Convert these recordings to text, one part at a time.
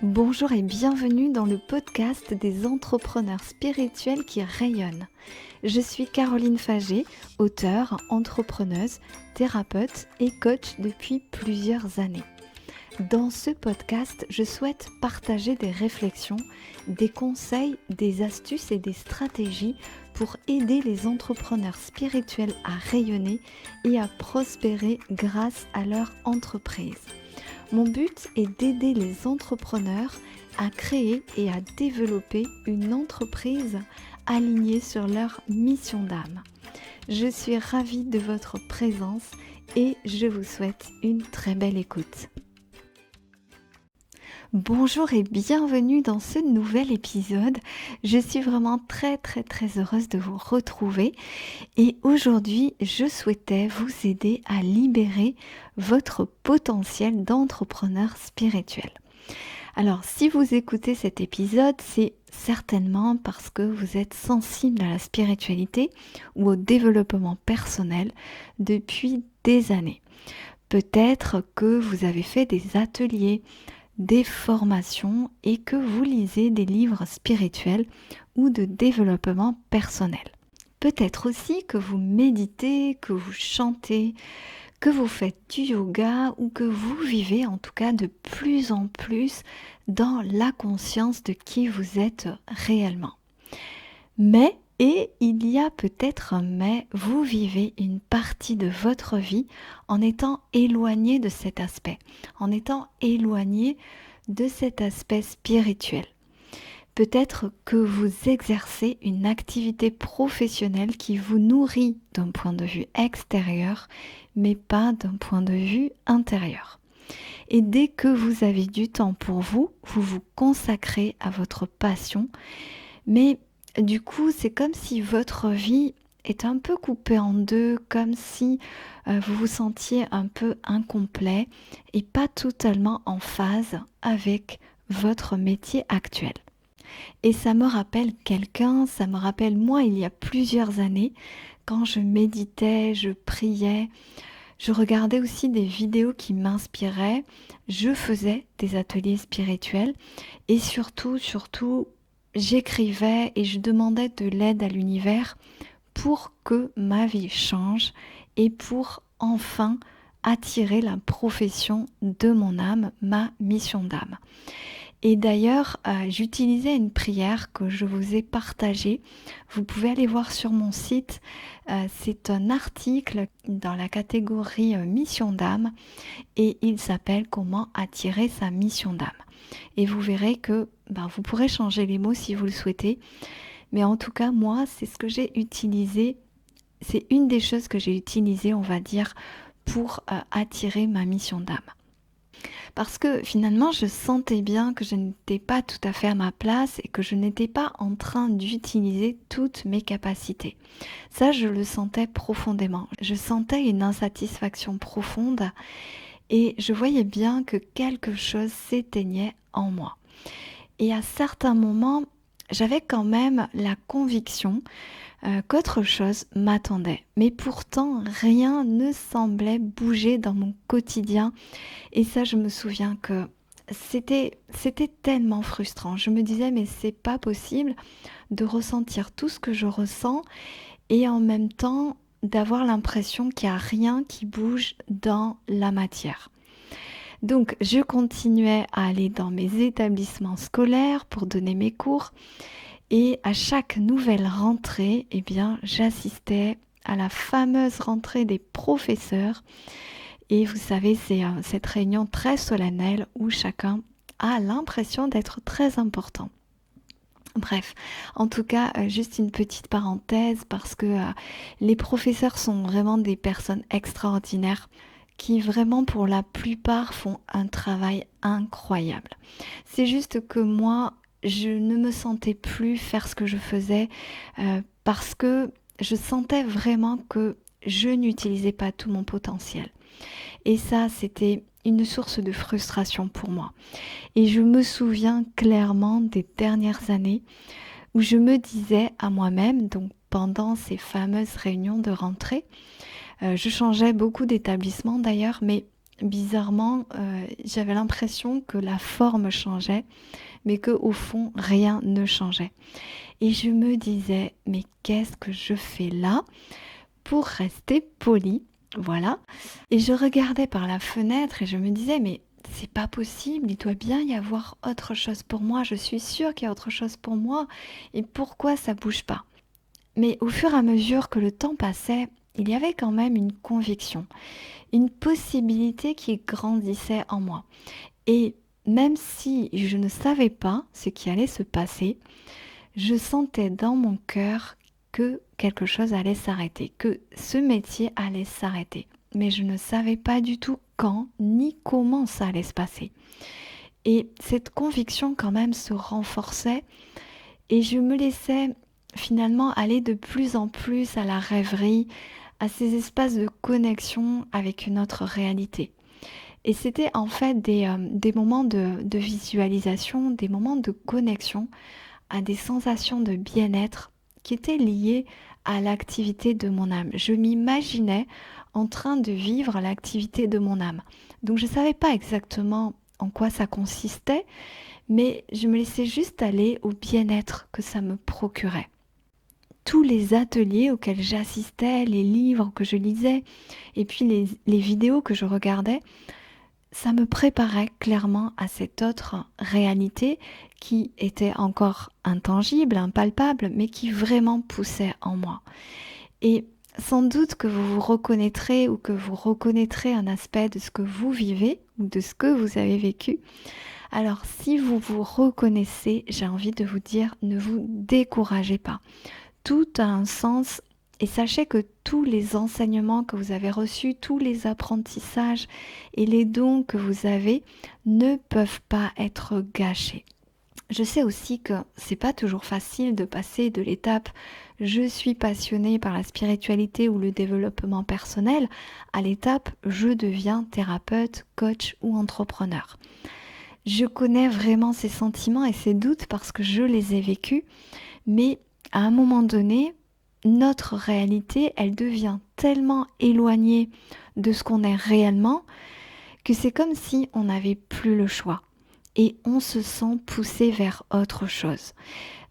Bonjour et bienvenue dans le podcast des entrepreneurs spirituels qui rayonnent. Je suis Caroline Faget, auteure, entrepreneuse, thérapeute et coach depuis plusieurs années. Dans ce podcast, je souhaite partager des réflexions, des conseils, des astuces et des stratégies pour aider les entrepreneurs spirituels à rayonner et à prospérer grâce à leur entreprise. Mon but est d'aider les entrepreneurs à créer et à développer une entreprise alignée sur leur mission d'âme. Je suis ravie de votre présence et je vous souhaite une très belle écoute. Bonjour et bienvenue dans ce nouvel épisode. Je suis vraiment très heureuse de vous retrouver et aujourd'hui je souhaitais vous aider à libérer votre potentiel d'entrepreneur spirituel. Alors si vous écoutez cet épisode, c'est certainement parce que vous êtes sensible à la spiritualité ou au développement personnel depuis des années. Peut-être que vous avez fait des ateliers, des formations et que vous lisez des livres spirituels ou de développement personnel. Peut-être aussi que vous méditez, que vous chantez, que vous faites du yoga ou que vous vivez en tout cas de plus en plus dans la conscience de qui vous êtes réellement. Mais, et il y a peut-être un mais, vous vivez une partie de votre vie en étant éloigné de cet aspect, en étant éloigné de cet aspect spirituel. Peut-être que vous exercez une activité professionnelle qui vous nourrit d'un point de vue extérieur, mais pas d'un point de vue intérieur. Et dès que vous avez du temps pour vous, vous vous consacrez à votre passion, mais du coup, c'est comme si votre vie est un peu coupée en deux, comme si vous vous sentiez un peu incomplet et pas totalement en phase avec votre métier actuel. Et ça me rappelle quelqu'un, ça me rappelle moi il y a plusieurs années, quand je méditais, je priais, je regardais aussi des vidéos qui m'inspiraient, je faisais des ateliers spirituels et surtout, j'écrivais et je demandais de l'aide à l'univers pour que ma vie change et pour enfin attirer la profession de mon âme, ma mission d'âme. Et d'ailleurs, j'utilisais une prière que je vous ai partagée. Vous pouvez aller voir sur mon site. C'est un article dans la catégorie mission d'âme et il s'appelle Comment attirer sa mission d'âme. Et vous verrez que vous pourrez changer les mots si vous le souhaitez. Mais en tout cas, moi, c'est ce que j'ai utilisé. C'est une des choses que j'ai utilisées, on va dire, pour attirer ma mission d'âme. Parce que finalement, je sentais bien que je n'étais pas tout à fait à ma place et que je n'étais pas en train d'utiliser toutes mes capacités. Ça, je le sentais profondément. Je sentais une insatisfaction profonde et je voyais bien que quelque chose s'éteignait en moi. Et à certains moments, j'avais quand même la conviction qu'autre chose m'attendait. Mais pourtant, rien ne semblait bouger dans mon quotidien. Et ça, je me souviens que c'était tellement frustrant. Je me disais, mais c'est pas possible de ressentir tout ce que je ressens et en même temps d'avoir l'impression qu'il n'y a rien qui bouge dans la matière. Donc, je continuais à aller dans mes établissements scolaires pour donner mes cours. Et à chaque nouvelle rentrée, j'assistais à la fameuse rentrée des professeurs. Et vous savez, c'est cette réunion très solennelle où chacun a l'impression d'être très important. Bref, en tout cas, juste une petite parenthèse parce que les professeurs sont vraiment des personnes extraordinaires qui vraiment pour la plupart font un travail incroyable. C'est juste que moi, je ne me sentais plus faire ce que je faisais parce que je sentais vraiment que je n'utilisais pas tout mon potentiel. Et ça, c'était une source de frustration pour moi. Et je me souviens clairement des dernières années où je me disais à moi-même, donc pendant ces fameuses réunions de rentrée, je changeais beaucoup d'établissements d'ailleurs, mais bizarrement, j'avais l'impression que la forme changeait, mais qu'au fond, rien ne changeait. Et je me disais: «Mais qu'est-ce que je fais là?» Pour rester polie, voilà. Et je regardais par la fenêtre et je me disais: «Mais c'est pas possible, il doit bien y avoir autre chose pour moi, je suis sûre qu'il y a autre chose pour moi et pourquoi ça bouge pas?» Mais au fur et à mesure que le temps passait, il y avait quand même une conviction, une possibilité qui grandissait en moi. Et même si je ne savais pas ce qui allait se passer, je sentais dans mon cœur que quelque chose allait s'arrêter, que ce métier allait s'arrêter. Mais je ne savais pas du tout quand ni comment ça allait se passer. Et cette conviction quand même se renforçait et je me laissais finalement aller de plus en plus à la rêverie, à ces espaces de connexion avec une autre réalité. Et c'était en fait des moments de visualisation, des moments de connexion à des sensations de bien-être qui étaient liées à l'activité de mon âme. Je m'imaginais en train de vivre l'activité de mon âme. Donc je ne savais pas exactement en quoi ça consistait, mais je me laissais juste aller au bien-être que ça me procurait. Tous les ateliers auxquels j'assistais, les livres que je lisais, et puis les vidéos que je regardais, ça me préparait clairement à cette autre réalité qui était encore intangible, impalpable, mais qui vraiment poussait en moi. Et sans doute que vous vous reconnaîtrez ou que vous reconnaîtrez un aspect de ce que vous vivez ou de ce que vous avez vécu. Alors si vous vous reconnaissez, j'ai envie de vous dire, ne vous découragez pas. Tout a un sens et sachez que tous les enseignements que vous avez reçus, tous les apprentissages et les dons que vous avez ne peuvent pas être gâchés. Je sais aussi que c'est pas toujours facile de passer de l'étape je suis passionné par la spiritualité ou le développement personnel à l'étape je deviens thérapeute, coach ou entrepreneur. Je connais vraiment ces sentiments et ces doutes parce que je les ai vécus, mais à un moment donné, notre réalité, elle devient tellement éloignée de ce qu'on est réellement que c'est comme si on n'avait plus le choix et on se sent poussé vers autre chose.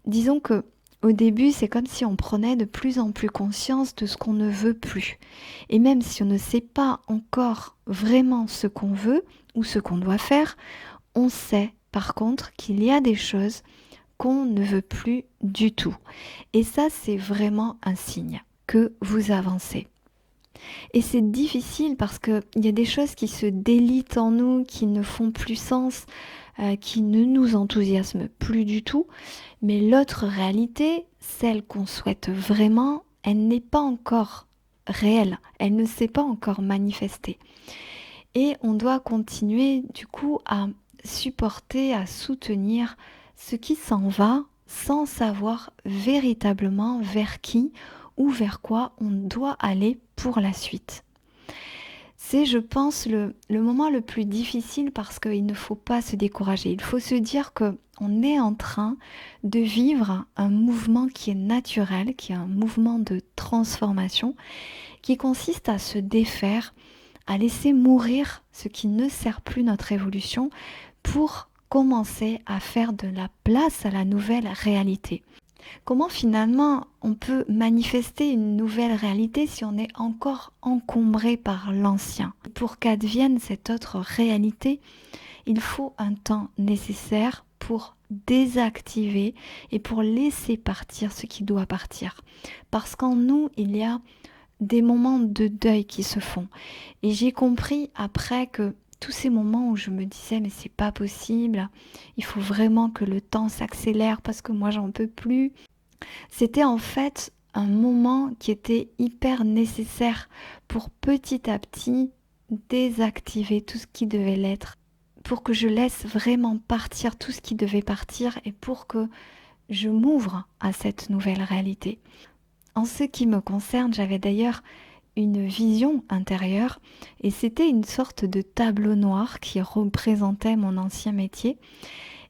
Disons que au début, c'est comme si on prenait de plus en plus conscience de ce qu'on ne veut plus. Et même si on ne sait pas encore vraiment ce qu'on veut ou ce qu'on doit faire, on sait par contre qu'il y a des choses qu'on ne veut plus du tout. Et ça, c'est vraiment un signe que vous avancez. Et c'est difficile parce qu'il y a des choses qui se délitent en nous, qui ne font plus sens, qui ne nous enthousiasment plus du tout. Mais l'autre réalité, celle qu'on souhaite vraiment, elle n'est pas encore réelle, elle ne s'est pas encore manifestée. Et on doit continuer du coup à supporter, à soutenir ce qui s'en va sans savoir véritablement vers qui ou vers quoi on doit aller pour la suite. C'est, je pense, le moment le plus difficile parce qu'il ne faut pas se décourager. Il faut se dire qu'on est en train de vivre un mouvement qui est naturel, qui est un mouvement de transformation, qui consiste à se défaire, à laisser mourir ce qui ne sert plus notre évolution pour commencer à faire de la place à la nouvelle réalité. Comment finalement on peut manifester une nouvelle réalité si on est encore encombré par l'ancien? Pour qu'advienne cette autre réalité, il faut un temps nécessaire pour désactiver et pour laisser partir ce qui doit partir. Parce qu'en nous, il y a des moments de deuil qui se font. Et j'ai compris après que tous ces moments où je me disais mais c'est pas possible, il faut vraiment que le temps s'accélère parce que moi j'en peux plus. C'était en fait un moment qui était hyper nécessaire pour petit à petit désactiver tout ce qui devait l'être, pour que je laisse vraiment partir tout ce qui devait partir et pour que je m'ouvre à cette nouvelle réalité. En ce qui me concerne, j'avais d'ailleurs une vision intérieure et c'était une sorte de tableau noir qui représentait mon ancien métier.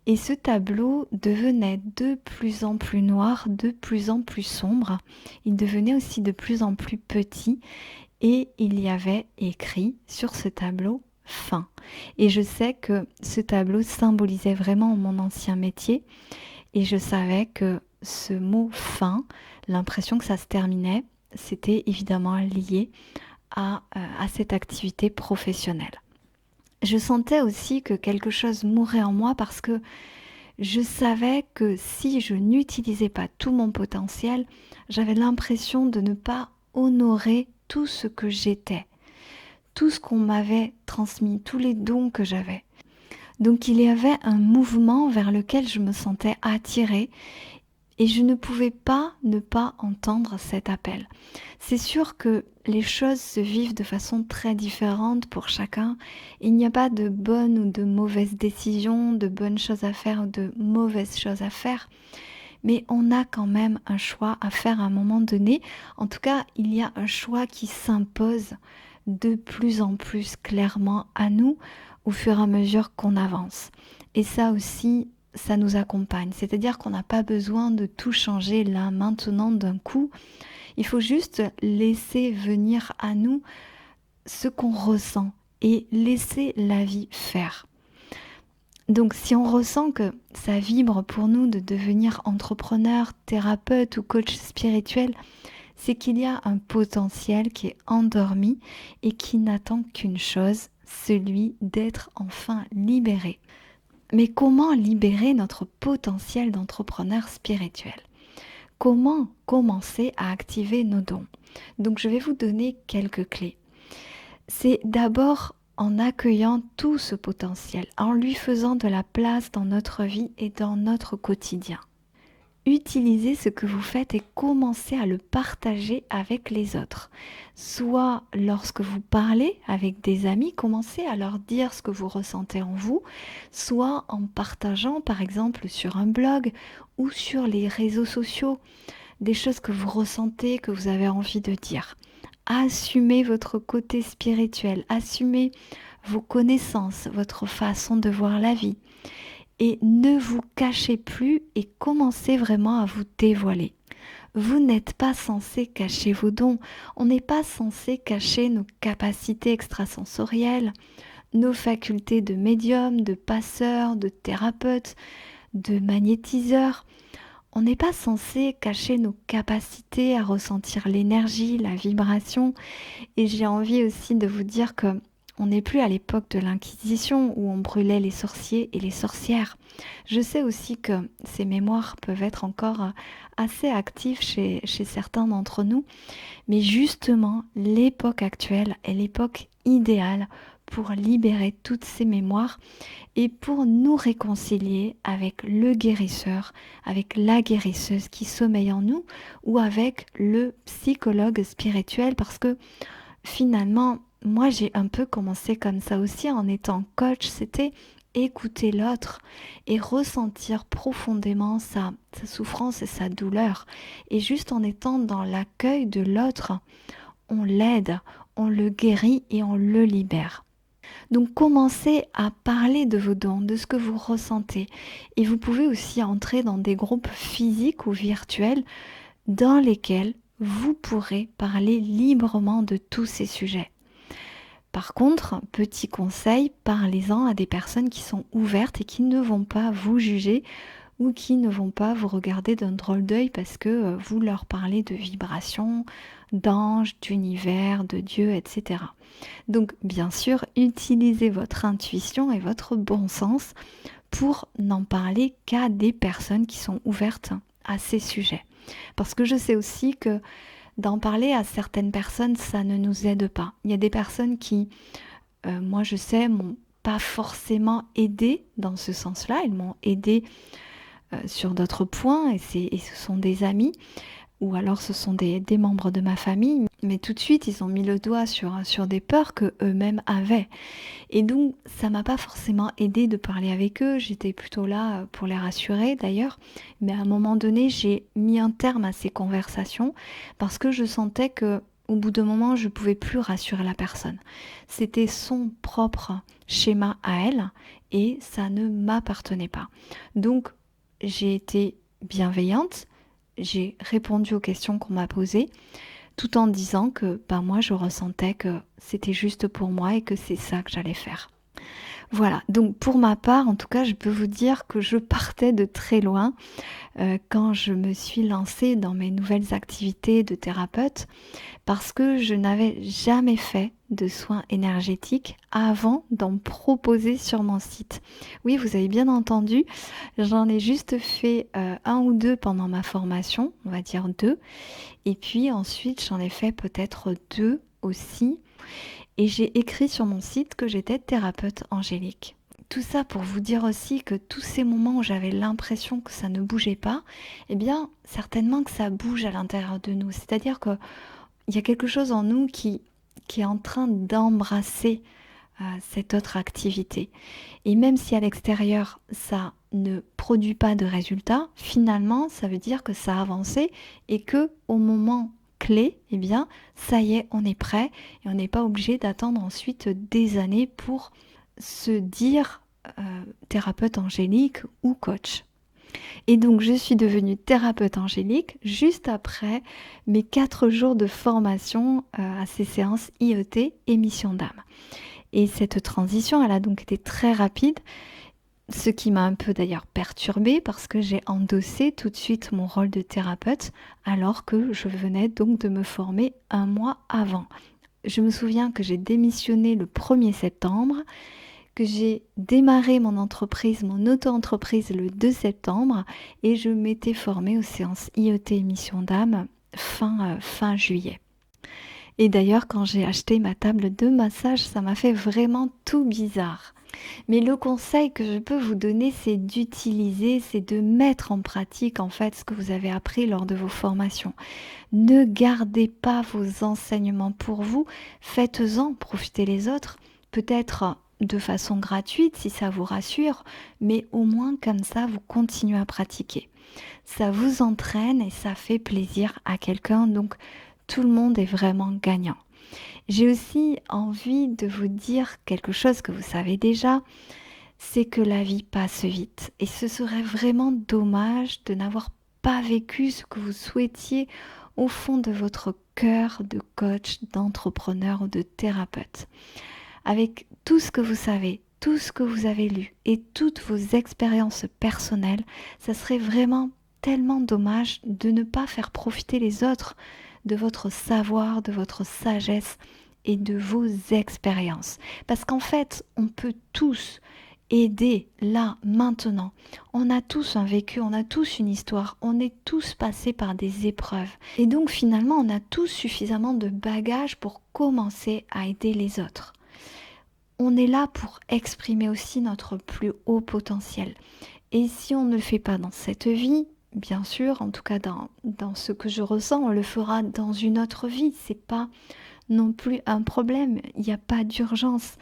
Et ce tableau devenait de plus en plus noir, de plus en plus sombre. Il devenait aussi de plus en plus petit et il y avait écrit sur ce tableau fin. Et je sais que ce tableau symbolisait vraiment mon ancien métier et je savais que ce mot fin, l'impression que ça se terminait, c'était évidemment lié à cette activité professionnelle. Je sentais aussi que quelque chose mourait en moi parce que je savais que si je n'utilisais pas tout mon potentiel, j'avais l'impression de ne pas honorer tout ce que j'étais, tout ce qu'on m'avait transmis, tous les dons que j'avais. Donc il y avait un mouvement vers lequel je me sentais attirée et je ne pouvais pas ne pas entendre cet appel. C'est sûr que les choses se vivent de façon très différente pour chacun. Il n'y a pas de bonnes ou de mauvaises décisions, de bonnes choses à faire ou de mauvaises choses à faire. Mais on a quand même un choix à faire à un moment donné. En tout cas, il y a un choix qui s'impose de plus en plus clairement à nous au fur et à mesure qu'on avance. Et ça aussi, ça nous accompagne. C'est-à-dire qu'on n'a pas besoin de tout changer là, maintenant, d'un coup. Il faut juste laisser venir à nous ce qu'on ressent et laisser la vie faire. Donc si on ressent que ça vibre pour nous de devenir entrepreneur, thérapeute ou coach spirituel, c'est qu'il y a un potentiel qui est endormi et qui n'attend qu'une chose, celui d'être enfin libéré. Mais comment libérer notre potentiel d'entrepreneur spirituel? Comment commencer à activer nos dons? Donc je vais vous donner quelques clés. C'est d'abord en accueillant tout ce potentiel, en lui faisant de la place dans notre vie et dans notre quotidien. Utilisez ce que vous faites et commencez à le partager avec les autres. Soit lorsque vous parlez avec des amis, commencez à leur dire ce que vous ressentez en vous, soit en partageant par exemple sur un blog ou sur les réseaux sociaux des choses que vous ressentez, que vous avez envie de dire. Assumez votre côté spirituel, assumez vos connaissances, votre façon de voir la vie. Et ne vous cachez plus et commencez vraiment à vous dévoiler. Vous n'êtes pas censé cacher vos dons, on n'est pas censé cacher nos capacités extrasensorielles, nos facultés de médium, de passeur, de thérapeute, de magnétiseur. On n'est pas censé cacher nos capacités à ressentir l'énergie, la vibration. Et j'ai envie aussi de vous dire que on n'est plus à l'époque de l'Inquisition où on brûlait les sorciers et les sorcières. Je sais aussi que ces mémoires peuvent être encore assez actives chez certains d'entre nous, mais justement, l'époque actuelle est l'époque idéale pour libérer toutes ces mémoires et pour nous réconcilier avec le guérisseur, avec la guérisseuse qui sommeille en nous ou avec le psychologue spirituel parce que finalement, moi j'ai un peu commencé comme ça aussi en étant coach, c'était écouter l'autre et ressentir profondément sa souffrance et sa douleur. Et juste en étant dans l'accueil de l'autre, on l'aide, on le guérit et on le libère. Donc commencez à parler de vos dons, de ce que vous ressentez. Et vous pouvez aussi entrer dans des groupes physiques ou virtuels dans lesquels vous pourrez parler librement de tous ces sujets. Par contre, petit conseil, parlez-en à des personnes qui sont ouvertes et qui ne vont pas vous juger ou qui ne vont pas vous regarder d'un drôle d'œil parce que vous leur parlez de vibrations, d'anges, d'univers, de Dieu, etc. Donc bien sûr, utilisez votre intuition et votre bon sens pour n'en parler qu'à des personnes qui sont ouvertes à ces sujets. Parce que je sais aussi que d'en parler à certaines personnes, ça ne nous aide pas. Il y a des personnes qui, moi je sais, m'ont pas forcément aidé dans ce sens-là. Elles m'ont aidé sur d'autres points et ce sont des amis ou alors ce sont des membres de ma famille. Mais tout de suite, ils ont mis le doigt sur des peurs que eux-mêmes avaient. Et donc, ça m'a pas forcément aidé de parler avec eux. J'étais plutôt là pour les rassurer d'ailleurs. Mais à un moment donné, j'ai mis un terme à ces conversations parce que je sentais que au bout d'un moment, je pouvais plus rassurer la personne. C'était son propre schéma à elle et ça ne m'appartenait pas. Donc, j'ai été bienveillante. J'ai répondu aux questions qu'on m'a posées tout en disant que moi je ressentais que c'était juste pour moi et que c'est ça que j'allais faire. Voilà, donc pour ma part, en tout cas, je peux vous dire que je partais de très loin quand je me suis lancée dans mes nouvelles activités de thérapeute parce que je n'avais jamais fait de soins énergétiques avant d'en proposer sur mon site. Oui, vous avez bien entendu, j'en ai juste fait 1 ou 2 pendant ma formation, on va dire 2, et puis ensuite j'en ai fait peut-être 2 aussi et j'ai écrit sur mon site que j'étais thérapeute angélique. Tout ça pour vous dire aussi que tous ces moments où j'avais l'impression que ça ne bougeait pas, eh bien certainement que ça bouge à l'intérieur de nous. C'est-à-dire qu'il y a quelque chose en nous qui est en train d'embrasser cette autre activité. Et même si à l'extérieur ça ne produit pas de résultats, finalement ça veut dire que ça a avancé et que au moment clé, eh bien ça y est, on est prêt et on n'est pas obligé d'attendre ensuite des années pour se dire thérapeute angélique ou coach. Et donc je suis devenue thérapeute angélique juste après mes 4 jours de formation à ces séances IET et mission d'âme. Et cette transition, elle a donc été très rapide, ce qui m'a un peu d'ailleurs perturbée parce que j'ai endossé tout de suite mon rôle de thérapeute alors que je venais donc de me former 1 mois avant. Je me souviens que j'ai démissionné le 1er septembre, que j'ai démarré mon entreprise, mon auto-entreprise le 2 septembre et je m'étais formée aux séances IET et mission d'âme fin juillet. Et d'ailleurs, quand j'ai acheté ma table de massage, ça m'a fait vraiment tout bizarre. Mais le conseil que je peux vous donner, c'est d'utiliser, c'est de mettre en pratique en fait ce que vous avez appris lors de vos formations. Ne gardez pas vos enseignements pour vous, faites-en profiter les autres, peut-être de façon gratuite si ça vous rassure, mais au moins comme ça vous continuez à pratiquer. Ça vous entraîne et ça fait plaisir à quelqu'un, donc tout le monde est vraiment gagnant. J'ai aussi envie de vous dire quelque chose que vous savez déjà, c'est que la vie passe vite et ce serait vraiment dommage de n'avoir pas vécu ce que vous souhaitiez au fond de votre cœur de coach, d'entrepreneur ou de thérapeute. Avec tout ce que vous savez, tout ce que vous avez lu et toutes vos expériences personnelles, ça serait vraiment tellement dommage de ne pas faire profiter les autres de votre savoir, de votre sagesse et de vos expériences. Parce qu'en fait, on peut tous aider là, maintenant. On a tous un vécu, on a tous une histoire, on est tous passés par des épreuves. Et donc finalement, on a tous suffisamment de bagages pour commencer à aider les autres. On est là pour exprimer aussi notre plus haut potentiel. Et si on ne le fait pas dans cette vie, bien sûr, en tout cas dans ce que je ressens, on le fera dans une autre vie. C'est pas non plus un problème, il n'y a pas d'urgence.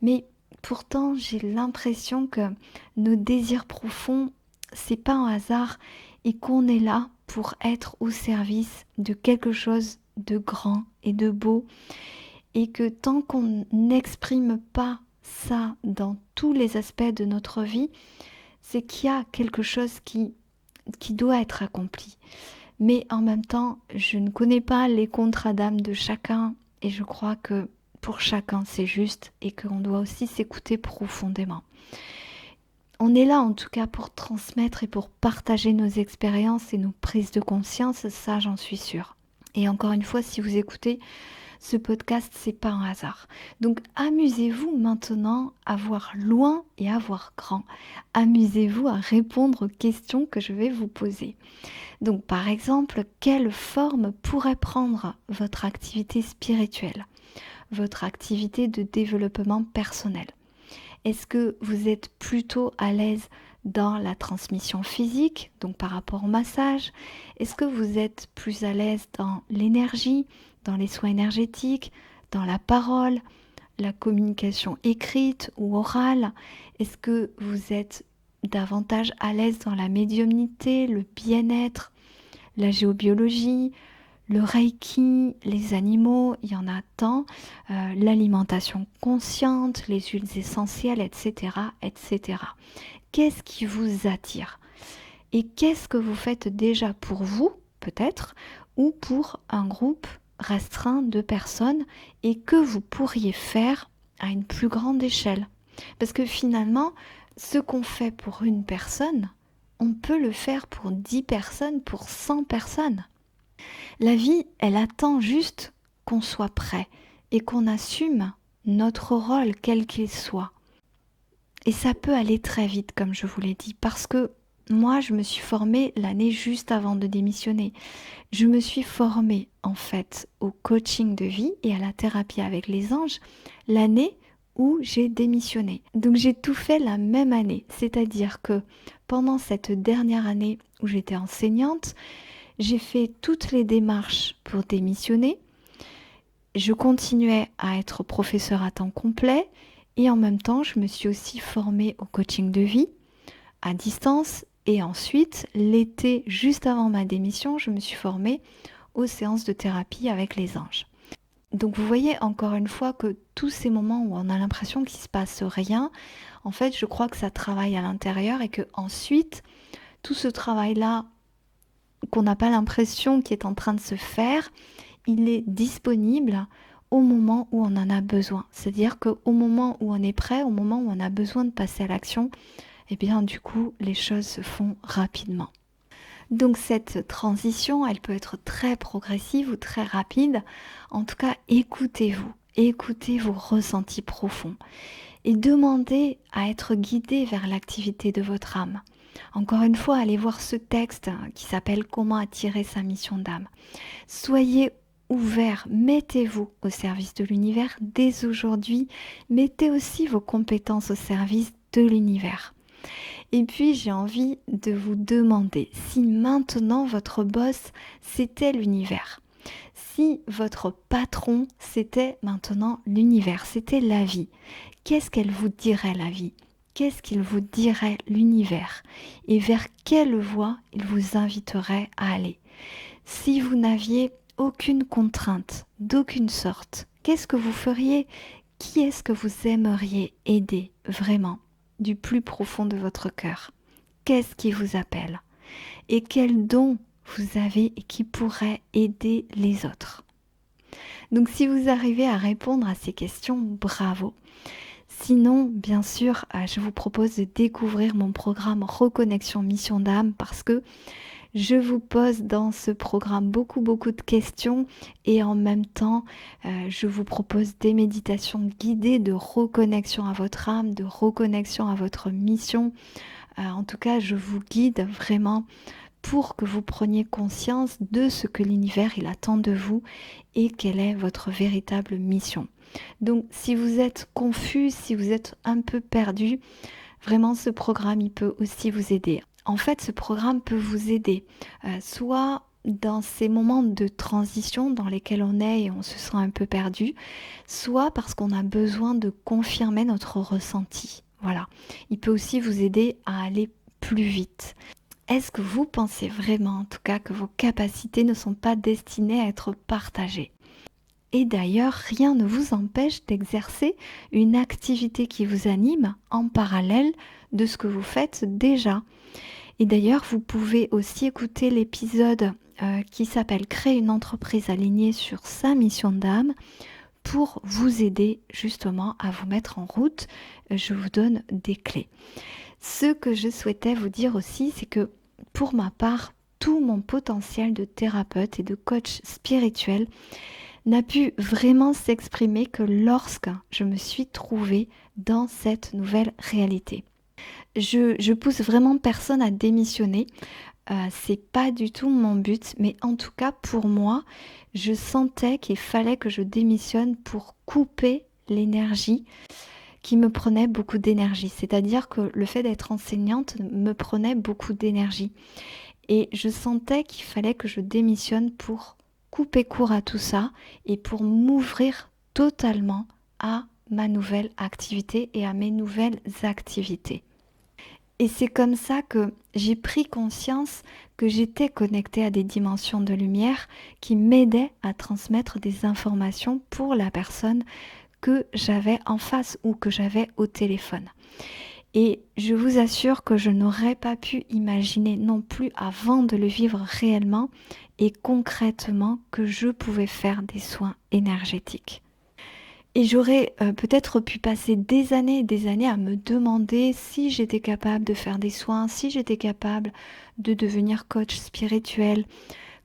Mais pourtant, j'ai l'impression que nos désirs profonds, c'est pas un hasard et qu'on est là pour être au service de quelque chose de grand et de beau. Et que tant qu'on n'exprime pas ça dans tous les aspects de notre vie, c'est qu'il y a quelque chose qui doit être accompli. Mais en même temps, je ne connais pas les contrats d'âme de chacun et je crois que pour chacun c'est juste et qu'on doit aussi s'écouter profondément. On est là en tout cas pour transmettre et pour partager nos expériences et nos prises de conscience, ça j'en suis sûre. Et encore une fois, si vous écoutez ce podcast, c'est pas un hasard. Donc amusez-vous maintenant à voir loin et à voir grand. Amusez-vous à répondre aux questions que je vais vous poser. Donc par exemple, quelle forme pourrait prendre votre activité spirituelle, votre activité de développement personnel? Est-ce que vous êtes plutôt à l'aise dans la transmission physique, donc par rapport au massage? Est-ce que vous êtes plus à l'aise dans l'énergie, dans les soins énergétiques, dans la parole, la communication écrite ou orale? Est-ce que vous êtes davantage à l'aise dans la médiumnité, le bien-être, la géobiologie, le reiki, les animaux, il y en a tant, l'alimentation consciente, les huiles essentielles, etc., etc. Qu'est-ce qui vous attire? Et qu'est-ce que vous faites déjà pour vous, peut-être, ou pour un groupe restreint de personnes et que vous pourriez faire à une plus grande échelle. Parce que finalement, ce qu'on fait pour une personne, on peut le faire pour 10 personnes, pour 100 personnes. La vie, elle attend juste qu'on soit prêt et qu'on assume notre rôle, quel qu'il soit. Et ça peut aller très vite, comme je vous l'ai dit, parce que moi, je me suis formée l'année juste avant de démissionner. Je me suis formée, en fait, au coaching de vie et à la thérapie avec les anges l'année où j'ai démissionné. Donc, j'ai tout fait la même année. C'est-à-dire que pendant cette dernière année où j'étais enseignante, j'ai fait toutes les démarches pour démissionner. Je continuais à être professeure à temps complet et en même temps, je me suis aussi formée au coaching de vie à distance et ensuite, l'été, juste avant ma démission, je me suis formée aux séances de thérapie avec les anges. Donc vous voyez encore une fois que tous ces moments où on a l'impression qu'il ne se passe rien, en fait, je crois que ça travaille à l'intérieur et que ensuite, tout ce travail-là qu'on n'a pas l'impression qu'il est en train de se faire, il est disponible au moment où on en a besoin. C'est-à-dire qu'au moment où on est prêt, au moment où on a besoin de passer à l'action, eh bien du coup, les choses se font rapidement. Donc cette transition, elle peut être très progressive ou très rapide. En tout cas, écoutez vos ressentis profonds et demandez à être guidé vers l'activité de votre âme. Encore une fois, allez voir ce texte qui s'appelle Comment attirer sa mission d'âme. Soyez ouverts, mettez-vous au service de l'univers dès aujourd'hui. Mettez aussi vos compétences au service de l'univers. Et puis j'ai envie de vous demander si maintenant votre boss c'était l'univers, si votre patron c'était maintenant l'univers, c'était la vie, qu'est-ce qu'elle vous dirait la vie? Qu'est-ce qu'il vous dirait l'univers? Et vers quelle voie il vous inviterait à aller? Si vous n'aviez aucune contrainte, d'aucune sorte, qu'est-ce que vous feriez? Qui est-ce que vous aimeriez aider vraiment? Du plus profond de votre cœur. Qu'est-ce qui vous appelle? Et quel don vous avez et qui pourrait aider les autres? Donc si vous arrivez à répondre à ces questions, bravo. Sinon, bien sûr, je vous propose de découvrir mon programme Reconnexion Mission d'âme parce que je vous pose dans ce programme beaucoup de questions et en même temps, je vous propose des méditations guidées de reconnexion à votre âme, de reconnexion à votre mission. En tout cas, je vous guide vraiment pour que vous preniez conscience de ce que l'univers il attend de vous et quelle est votre véritable mission. Donc, si vous êtes confus, si vous êtes un peu perdu, vraiment ce programme il peut aussi vous aider. En fait, ce programme peut vous aider, soit dans ces moments de transition dans lesquels on est et on se sent un peu perdu, soit parce qu'on a besoin de confirmer notre ressenti. Voilà, il peut aussi vous aider à aller plus vite. Est-ce que vous pensez vraiment, en tout cas, que vos capacités ne sont pas destinées à être partagées? Et d'ailleurs, rien ne vous empêche d'exercer une activité qui vous anime en parallèle de ce que vous faites déjà. Et d'ailleurs, vous pouvez aussi écouter l'épisode qui s'appelle Créer une entreprise alignée sur sa mission d'âme pour vous aider justement à vous mettre en route. Je vous donne des clés. Ce que je souhaitais vous dire aussi, c'est que pour ma part, tout mon potentiel de thérapeute et de coach spirituel n'a pu vraiment s'exprimer que lorsque je me suis trouvée dans cette nouvelle réalité. Je pousse vraiment personne à démissionner, c'est pas du tout mon but, mais en tout cas pour moi, je sentais qu'il fallait que je démissionne pour couper l'énergie qui me prenait beaucoup d'énergie. C'est-à-dire que le fait d'être enseignante me prenait beaucoup d'énergie. Et je sentais qu'il fallait que je démissionne pour couper court à tout ça et pour m'ouvrir totalement à ma nouvelle activité et à mes nouvelles activités. Et c'est comme ça que j'ai pris conscience que j'étais connectée à des dimensions de lumière qui m'aidaient à transmettre des informations pour la personne que j'avais en face ou que j'avais au téléphone. Et je vous assure que je n'aurais pas pu imaginer non plus avant de le vivre réellement et concrètement que je pouvais faire des soins énergétiques. Et j'aurais peut-être pu passer des années et des années à me demander si j'étais capable de faire des soins, si j'étais capable de devenir coach spirituel,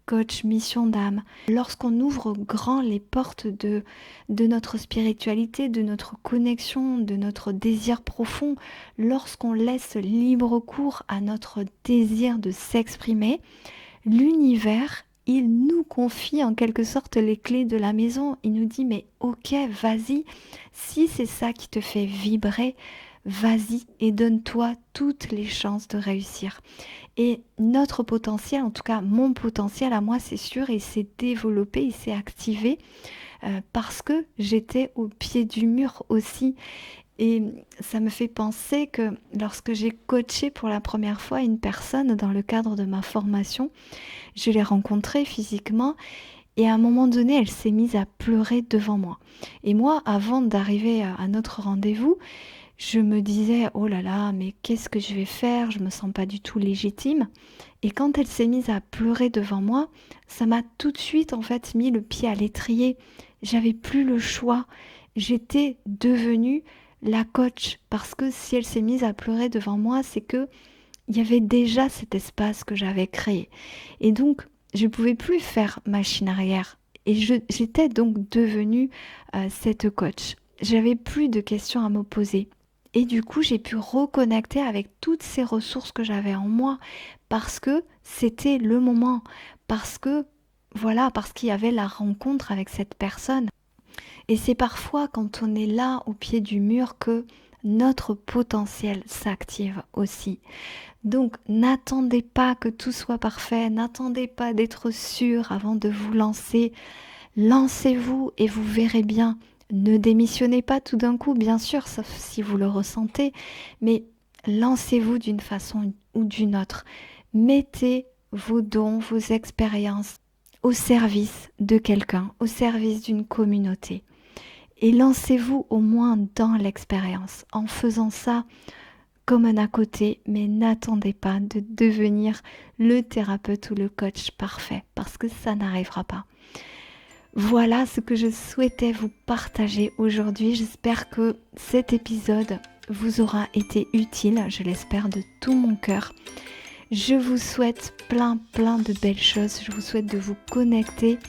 coach mission d'âme. Lorsqu'on ouvre grand les portes de notre spiritualité, de notre connexion, de notre désir profond, lorsqu'on laisse libre cours à notre désir de s'exprimer, l'univers, il nous confie en quelque sorte les clés de la maison. Il nous dit mais ok, vas-y, si c'est ça qui te fait vibrer, vas-y et donne-toi toutes les chances de réussir. Et notre potentiel, en tout cas mon potentiel à moi, c'est sûr, il s'est développé, il s'est activé parce que j'étais au pied du mur aussi. Et ça me fait penser que lorsque j'ai coaché pour la première fois une personne dans le cadre de ma formation, je l'ai rencontrée physiquement et à un moment donné, elle s'est mise à pleurer devant moi. Et moi, avant d'arriver à notre rendez-vous, je me disais, oh là là, mais qu'est-ce que je vais faire? Je me sens pas du tout légitime. Et quand elle s'est mise à pleurer devant moi, ça m'a tout de suite en fait mis le pied à l'étrier. J'avais plus le choix. J'étais devenue la coach parce que si elle s'est mise à pleurer devant moi, c'est que il y avait déjà cet espace que j'avais créé. Et donc, je ne pouvais plus faire machine arrière. Et j'étais donc devenue cette coach. J'avais plus de questions à me poser. Et du coup, j'ai pu reconnecter avec toutes ces ressources que j'avais en moi parce que c'était le moment, parce que voilà, parce qu'il y avait la rencontre avec cette personne. Et c'est parfois quand on est là au pied du mur que notre potentiel s'active aussi. Donc n'attendez pas que tout soit parfait, n'attendez pas d'être sûr avant de vous lancer. Lancez-vous et vous verrez bien. Ne démissionnez pas tout d'un coup, bien sûr, sauf si vous le ressentez, mais lancez-vous d'une façon ou d'une autre. Mettez vos dons, vos expériences au service de quelqu'un, au service d'une communauté. Et lancez-vous au moins dans l'expérience. En faisant ça comme un à côté, mais n'attendez pas de devenir le thérapeute ou le coach parfait, parce que ça n'arrivera pas. Voilà ce que je souhaitais vous partager aujourd'hui. J'espère que cet épisode vous aura été utile, je l'espère de tout mon cœur. Je vous souhaite plein de belles choses. Je vous souhaite de vous connecter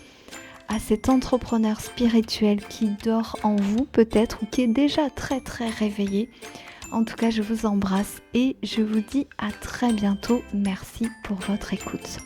à cet entrepreneur spirituel qui dort en vous peut-être ou qui est déjà très réveillé. En tout cas, je vous embrasse et je vous dis à très bientôt. Merci pour votre écoute.